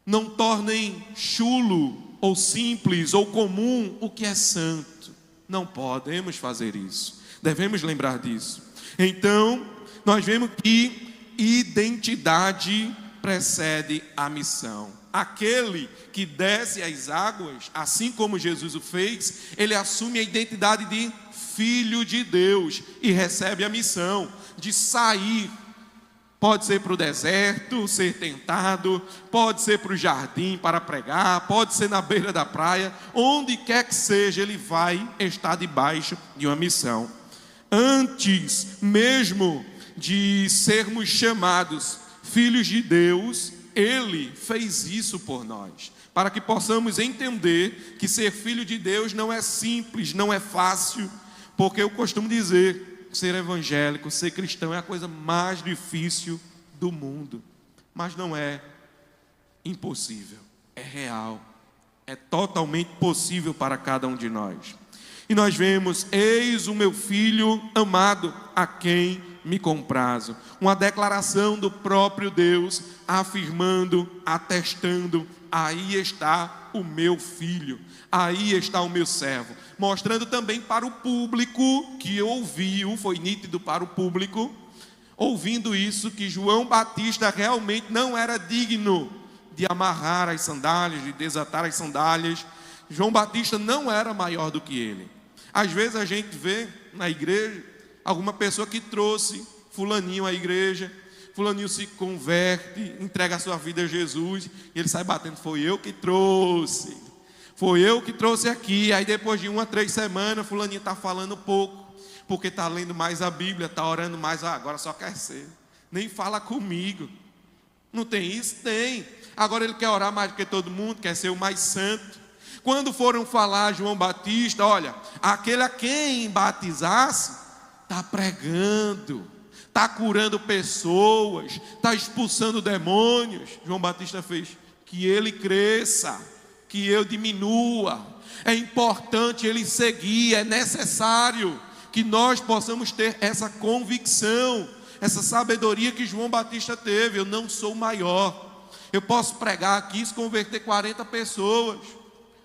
Não tornem chulo ou simples ou comum o que é santo. Não podemos fazer isso. Devemos lembrar disso. Então, nós vemos que identidade precede a missão. Aquele que desce às águas, assim como Jesus o fez, ele assume a identidade de filho de Deus e recebe a missão de sair. Pode ser para o deserto, ser tentado, pode ser para o jardim para pregar, pode ser na beira da praia, onde quer que seja, ele vai estar debaixo de uma missão. Antes mesmo de sermos chamados filhos de Deus, ele fez isso por nós, para que possamos entender que ser filho de Deus não é simples, não é fácil, porque eu costumo dizer: ser evangélico, ser cristão é a coisa mais difícil do mundo. Mas não é impossível, é real, é totalmente possível para cada um de nós. E nós vemos: eis o meu filho amado, a quem me comprazo. Uma declaração do próprio Deus, afirmando, atestando: aí está o meu filho, aí está o meu servo. Mostrando também para o público que ouviu, foi nítido para o público, ouvindo isso, que João Batista realmente não era digno de amarrar as sandálias, de desatar as sandálias. João Batista não era maior do que ele. Às vezes a gente vê na igreja alguma pessoa que trouxe fulaninho à igreja, fulaninho se converte, entrega a sua vida a Jesus, e ele sai batendo: foi eu que trouxe. Foi eu que trouxe aqui. Aí depois de 1 a 3 semanas, fulaninho está falando pouco, porque está lendo mais a Bíblia, está orando mais. Agora só quer ser, nem fala comigo. Não tem isso? Tem. Agora ele quer orar mais do que todo mundo, quer ser o mais santo. Quando foram falar João Batista: olha, aquele a quem batizasse está pregando, está curando pessoas, está expulsando demônios. João Batista fez: que ele cresça, que eu diminua. É importante ele seguir, é necessário que nós possamos ter essa convicção, essa sabedoria que João Batista teve. Eu não sou maior, eu posso pregar aqui e se converter 40 pessoas.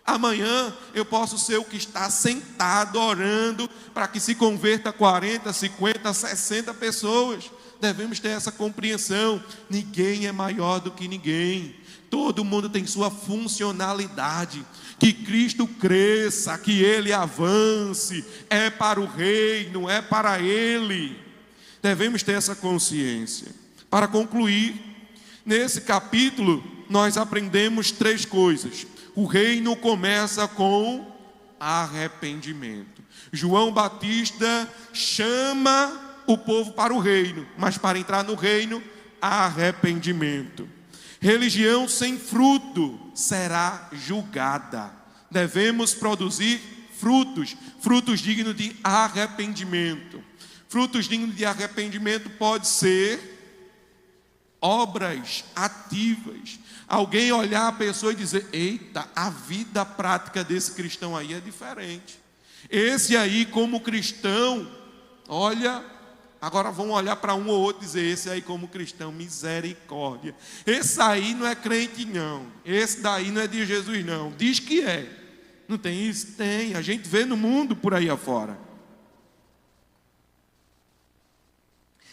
Amanhã eu posso ser o que está sentado orando para que se converta 40, 50, 60 pessoas. Devemos ter essa compreensão. Ninguém é maior do que ninguém. Todo mundo tem sua funcionalidade. Que Cristo cresça, que Ele avance. É para o reino, é para Ele. Devemos ter essa consciência. Para concluir, nesse capítulo nós aprendemos 3 coisas. O reino começa com arrependimento. João Batista chama o povo para o reino, mas para entrar no reino, arrependimento. Religião sem fruto será julgada. Devemos produzir frutos, frutos dignos de arrependimento. Frutos dignos de arrependimento pode ser obras ativas. Alguém olhar a pessoa e dizer: eita, a vida prática desse cristão aí é diferente. Esse aí, como cristão, olha, agora vão olhar para um ou outro e dizer: esse aí como cristão, misericórdia. Esse aí não é crente não, esse daí não é de Jesus não. Diz que é. Não tem isso? Tem, a gente vê no mundo por aí afora.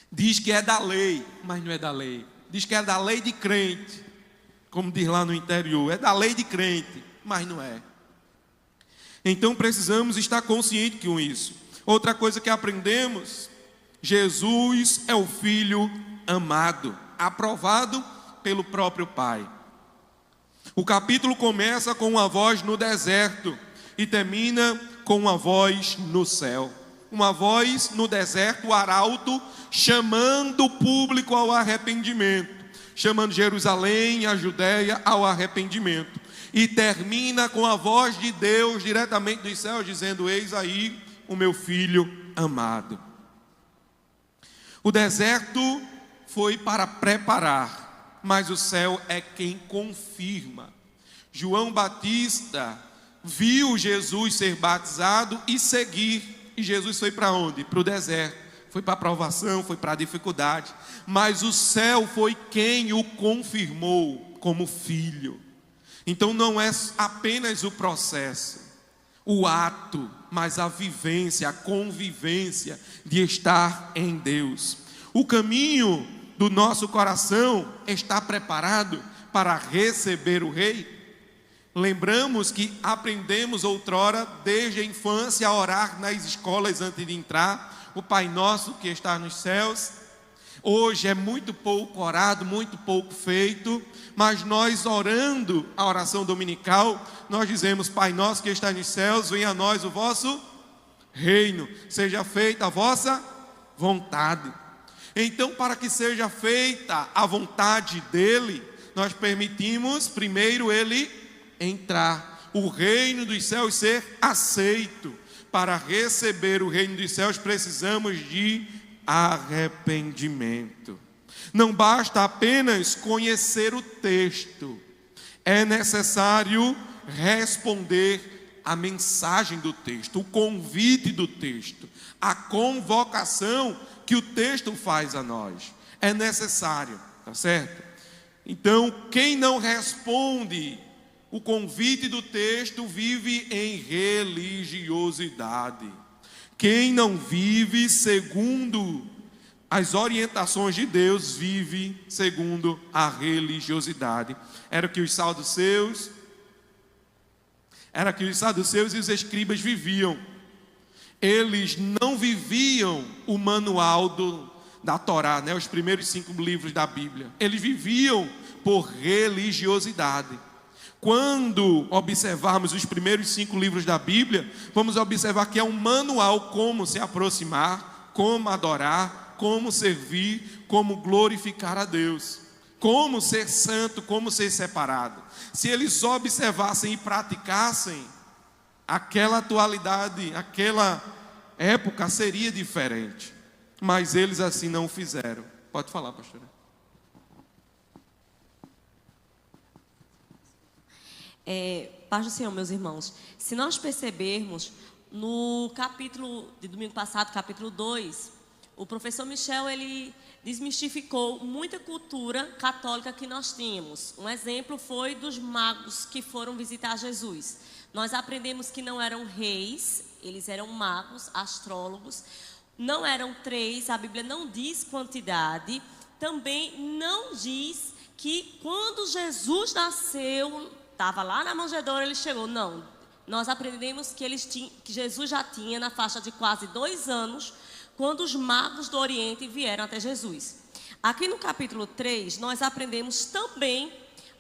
Diz que é da lei, mas não é da lei. Diz que é da lei de crente, como diz lá no interior, é da lei de crente, mas não é. Então precisamos estar conscientes com isso. Outra coisa que aprendemos: Jesus é o Filho amado, aprovado pelo próprio Pai. O capítulo começa com uma voz no deserto e termina com uma voz no céu. Uma voz no deserto, o arauto, chamando o público ao arrependimento, chamando Jerusalém, a Judéia, ao arrependimento. E termina com a voz de Deus diretamente dos céus, dizendo: eis aí o meu filho amado. O deserto foi para preparar, mas o céu é quem confirma. João Batista viu Jesus ser batizado e seguir. E Jesus foi para onde? Para o deserto. Foi para a provação, foi para a dificuldade. Mas o céu foi quem o confirmou como filho. Então não é apenas o processo, o ato, mas a vivência, a convivência de estar em Deus. O caminho do nosso coração está preparado para receber o Rei? Lembramos que aprendemos outrora, desde a infância, a orar nas escolas antes de entrar, o Pai Nosso que está nos céus. Hoje é muito pouco orado, muito pouco feito, mas nós orando a oração dominical, nós dizemos: Pai Nosso que está nos céus, venha a nós o vosso reino, seja feita a vossa vontade. Então, para que seja feita a vontade dele, nós permitimos primeiro ele entrar, o reino dos céus ser aceito. Para receber o reino dos céus precisamos de arrependimento. Não basta apenas conhecer o texto, é necessário responder a mensagem do texto, o convite do texto, a convocação que o texto faz a nós. É necessário, tá certo? Então, quem não responde o convite do texto vive em religiosidade. Quem não vive segundo as orientações de Deus, vive segundo a religiosidade. Era o que os saduceus e os escribas viviam. Eles não viviam o manual da Torá, né? Os primeiros 5 livros da Bíblia. Eles viviam por religiosidade. Quando observarmos os primeiros 5 livros da Bíblia, vamos observar que é um manual como se aproximar, como adorar, como servir, como glorificar a Deus, como ser santo, como ser separado. Se eles observassem e praticassem, aquela atualidade, aquela época seria diferente. Mas eles assim não o fizeram. Pode falar, pastora. Paz do Senhor, meus irmãos. Se nós percebermos, no capítulo de domingo passado, capítulo 2, o professor Michel, ele desmistificou muita cultura católica que nós tínhamos. Um exemplo foi dos magos que foram visitar Jesus. Nós aprendemos que não eram reis, eles eram magos, astrólogos. Não eram 3, a Bíblia não diz quantidade. Também não diz que quando Jesus nasceu, estava lá na manjedoura, ele chegou. Não, nós aprendemos que Jesus já tinha na faixa de quase 2 anos, quando os magos do Oriente vieram até Jesus. Aqui no capítulo 3, nós aprendemos também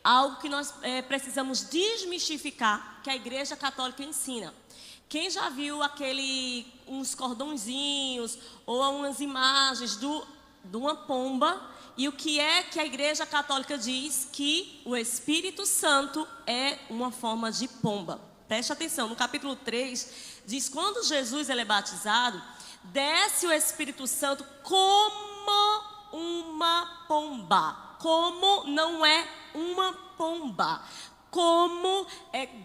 algo que nós precisamos desmistificar, que a Igreja Católica ensina. Quem já viu uns cordõezinhos ou umas imagens de uma pomba? E o que é que a Igreja Católica diz? Que o Espírito Santo é uma forma de pomba. Preste atenção, no capítulo 3, diz: quando Jesus ele é batizado, desce o Espírito Santo como uma pomba. Como não é uma pomba. Como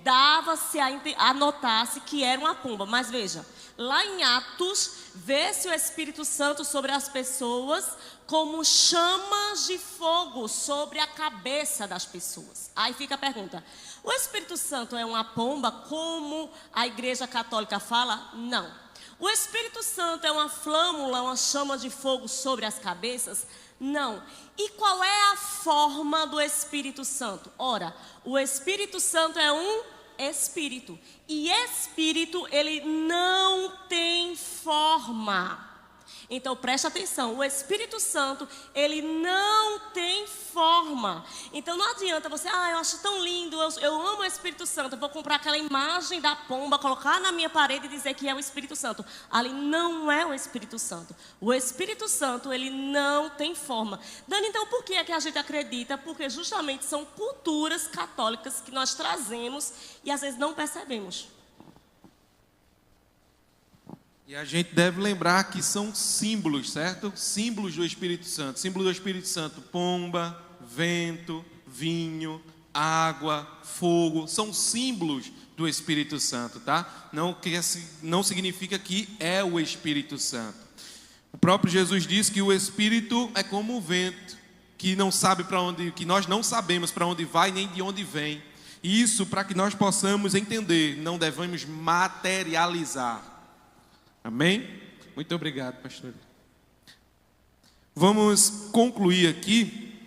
dava-se a notar-se que era uma pomba. Mas veja, lá em Atos, vê-se o Espírito Santo sobre as pessoas como chamas de fogo sobre a cabeça das pessoas. Aí fica a pergunta: o Espírito Santo é uma pomba, como a Igreja Católica fala? Não. O Espírito Santo é uma flâmula, uma chama de fogo sobre as cabeças? Não. E qual é a forma do Espírito Santo? Ora, o Espírito Santo é um espírito. E espírito, ele não tem forma. Então preste atenção, o Espírito Santo, ele não tem forma. Então não adianta você, eu acho tão lindo, eu amo o Espírito Santo, eu vou comprar aquela imagem da pomba, colocar na minha parede e dizer que é o Espírito Santo. Ali não é o Espírito Santo. O Espírito Santo, ele não tem forma. Dani, então por que é que a gente acredita? Porque justamente são culturas católicas que nós trazemos e às vezes não percebemos. E a gente deve lembrar que são símbolos, certo? Símbolos do Espírito Santo. Símbolo do Espírito Santo: pomba, vento, vinho, água, fogo. São símbolos do Espírito Santo, tá? Não significa que é o Espírito Santo. O próprio Jesus disse que o Espírito é como o vento, que não sabe para onde, que nós não sabemos para onde vai nem de onde vem. Isso para que nós possamos entender, não devemos materializar. Amém? Muito obrigado, pastor. Vamos concluir aqui.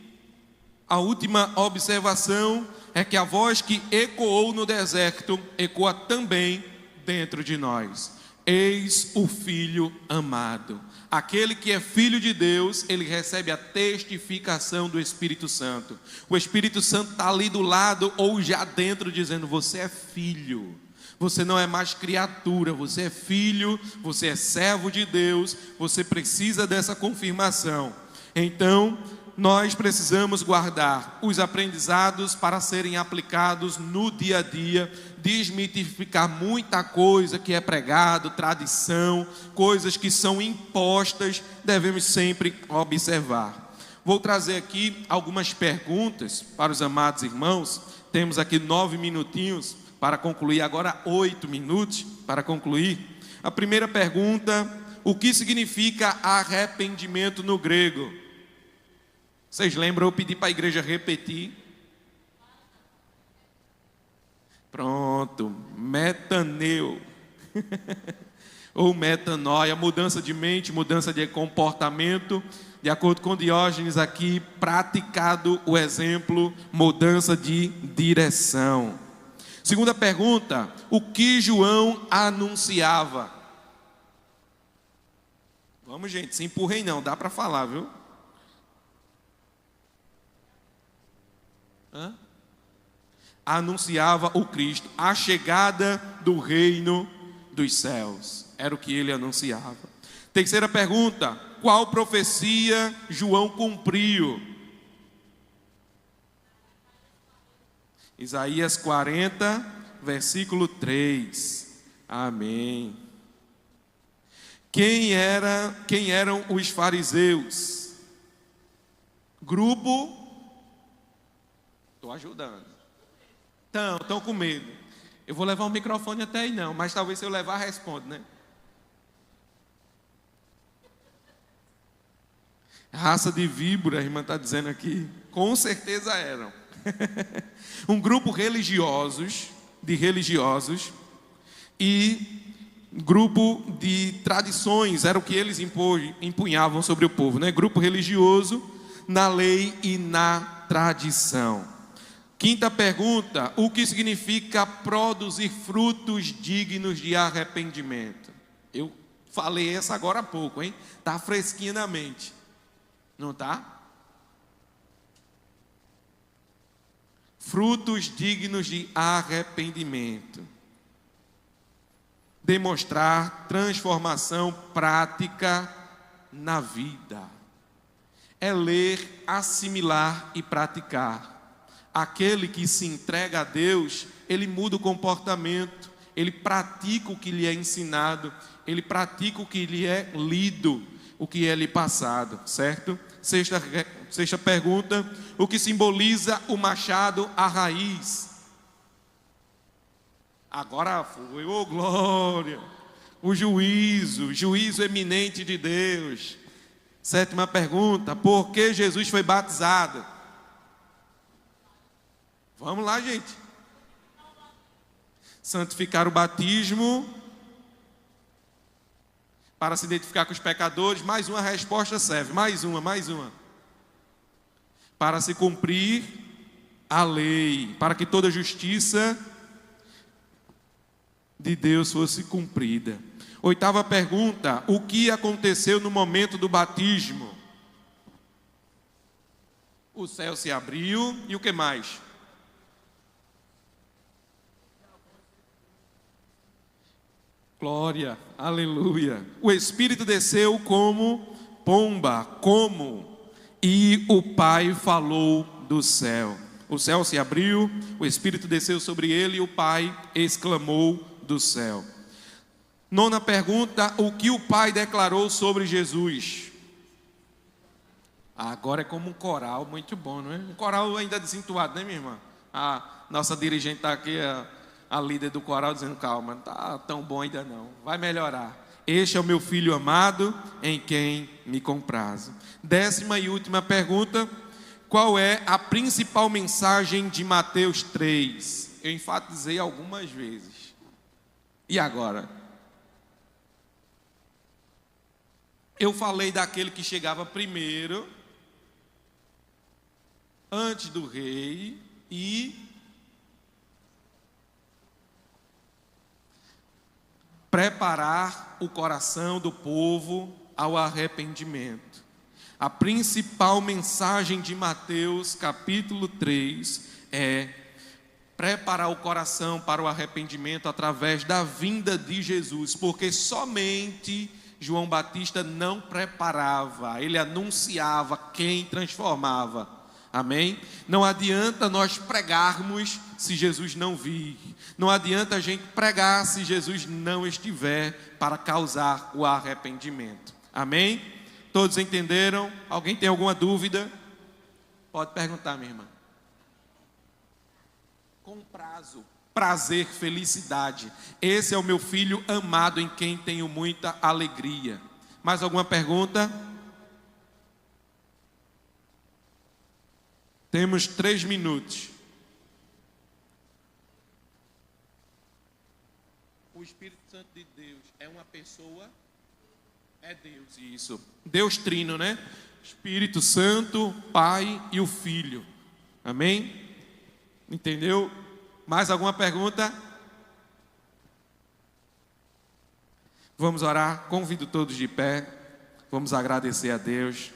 A última observação é que a voz que ecoou no deserto ecoa também dentro de nós. Eis o Filho amado. Aquele que é filho de Deus, ele recebe a testificação do Espírito Santo. O Espírito Santo está ali do lado ou já dentro, dizendo: você é filho. Você não é mais criatura, você é filho, você é servo de Deus, você precisa dessa confirmação. Então, nós precisamos guardar os aprendizados para serem aplicados no dia a dia, desmitificar muita coisa que é pregado, tradição, coisas que são impostas, devemos sempre observar. Vou trazer aqui algumas perguntas para os amados irmãos. Temos aqui 9 minutinhos para concluir, agora 8 minutos para concluir. A primeira pergunta: o que significa arrependimento no grego? Vocês lembram? Eu pedi para a igreja repetir. Pronto, metaneu. Ou metanoia, mudança de mente, mudança de comportamento. De acordo com Diógenes aqui, praticado o exemplo, mudança de direção. Segunda pergunta: o que João anunciava? Vamos, gente, se empurrem não, dá para falar, viu? Anunciava o Cristo, a chegada do reino dos céus. Era o que ele anunciava. Terceira pergunta: qual profecia João cumpriu? Isaías 40, versículo 3. Amém. Quem eram os fariseus? Grupo. Estou ajudando. Estão com medo. Eu vou levar o microfone até aí não, mas talvez se eu levar, responde, né? Raça de víbora, a irmã está dizendo aqui. Com certeza eram. Um grupo de religiosos e grupo de tradições, era o que eles empunhavam sobre o povo, né? Grupo religioso na lei e na tradição. Quinta pergunta: o que significa produzir frutos dignos de arrependimento? Eu falei essa agora há pouco, hein? Está fresquinha na mente, não está? Frutos dignos de arrependimento. Demonstrar transformação prática na vida. É ler, assimilar e praticar. Aquele que se entrega a Deus, ele muda o comportamento, ele pratica o que lhe é ensinado, ele pratica o que lhe é lido, o que é lhe passado, certo? Sexta pergunta: o que simboliza o machado, a raiz? Agora foi, ô glória! O juízo eminente de Deus. Sétima pergunta: por que Jesus foi batizado? Vamos lá, gente. Santificar o batismo para se identificar com os pecadores. Mais uma resposta serve. Mais uma. Para se cumprir a lei, para que toda justiça de Deus fosse cumprida. Oitava pergunta: o que aconteceu no momento do batismo? O céu se abriu e o que mais? Glória, aleluia. O Espírito desceu como pomba, e o Pai falou do céu. O céu se abriu, o Espírito desceu sobre ele e o Pai exclamou do céu. Nona pergunta: o que o Pai declarou sobre Jesus? Agora é como um coral, muito bom, não é? Um coral ainda desentuado, né, minha irmã? A nossa dirigente está aqui, a líder do coral, dizendo: calma, não está tão bom ainda não, vai melhorar. Este é o meu filho amado, em quem me comprazo. 10ª e última pergunta: qual é a principal mensagem de Mateus 3? Eu enfatizei algumas vezes. E agora? Eu falei daquele que chegava primeiro, antes do rei, e preparar o coração do povo ao arrependimento. A principal mensagem de Mateus capítulo 3 é preparar o coração para o arrependimento através da vinda de Jesus, porque somente João Batista não preparava, ele anunciava quem transformava. Amém? Não adianta nós pregarmos se Jesus não vir. Não adianta a gente pregar se Jesus não estiver para causar o arrependimento. Amém? Todos entenderam? Alguém tem alguma dúvida? Pode perguntar, minha irmã. Com prazo, prazer, felicidade. Esse é o meu filho amado, em quem tenho muita alegria. Mais alguma pergunta? Temos 3 minutos. O Espírito Santo de Deus é uma pessoa? É Deus, isso. Deus trino, né? Espírito Santo, Pai e o Filho. Amém? Entendeu? Mais alguma pergunta? Vamos orar. Convido todos de pé. Vamos agradecer a Deus.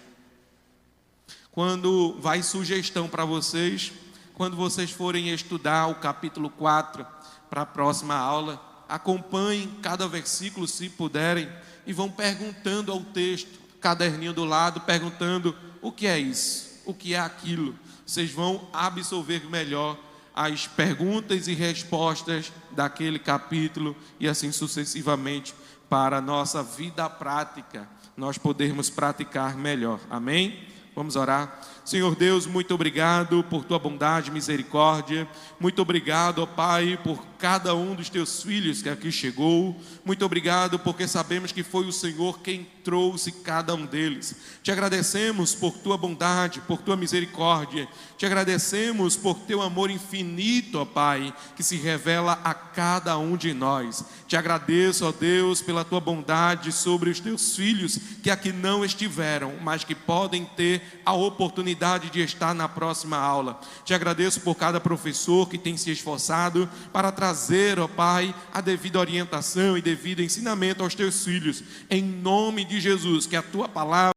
Quando vai sugestão para vocês, quando vocês forem estudar o capítulo 4 para a próxima aula, acompanhem cada versículo se puderem e vão perguntando ao texto, caderninho do lado, perguntando: o que é isso? O que é aquilo? Vocês vão absorver melhor as perguntas e respostas daquele capítulo e assim sucessivamente, para a nossa vida prática, nós podermos praticar melhor. Amém? Vamos orar. Senhor Deus, muito obrigado por tua bondade e misericórdia. Muito obrigado, ó Pai, por cada um dos teus filhos que aqui chegou. Muito obrigado porque sabemos que foi o Senhor quem trouxe cada um deles. Te agradecemos por tua bondade, por tua misericórdia. Te agradecemos por teu amor infinito, ó Pai, que se revela a cada um de nós. Te agradeço, ó Deus, pela tua bondade sobre os teus filhos que aqui não estiveram, mas que podem ter a oportunidade de estar na próxima aula. Te agradeço por cada professor que tem se esforçado para trazer, ó Pai, a devida orientação e devido ensinamento aos teus filhos. Em nome de Jesus, que a tua palavra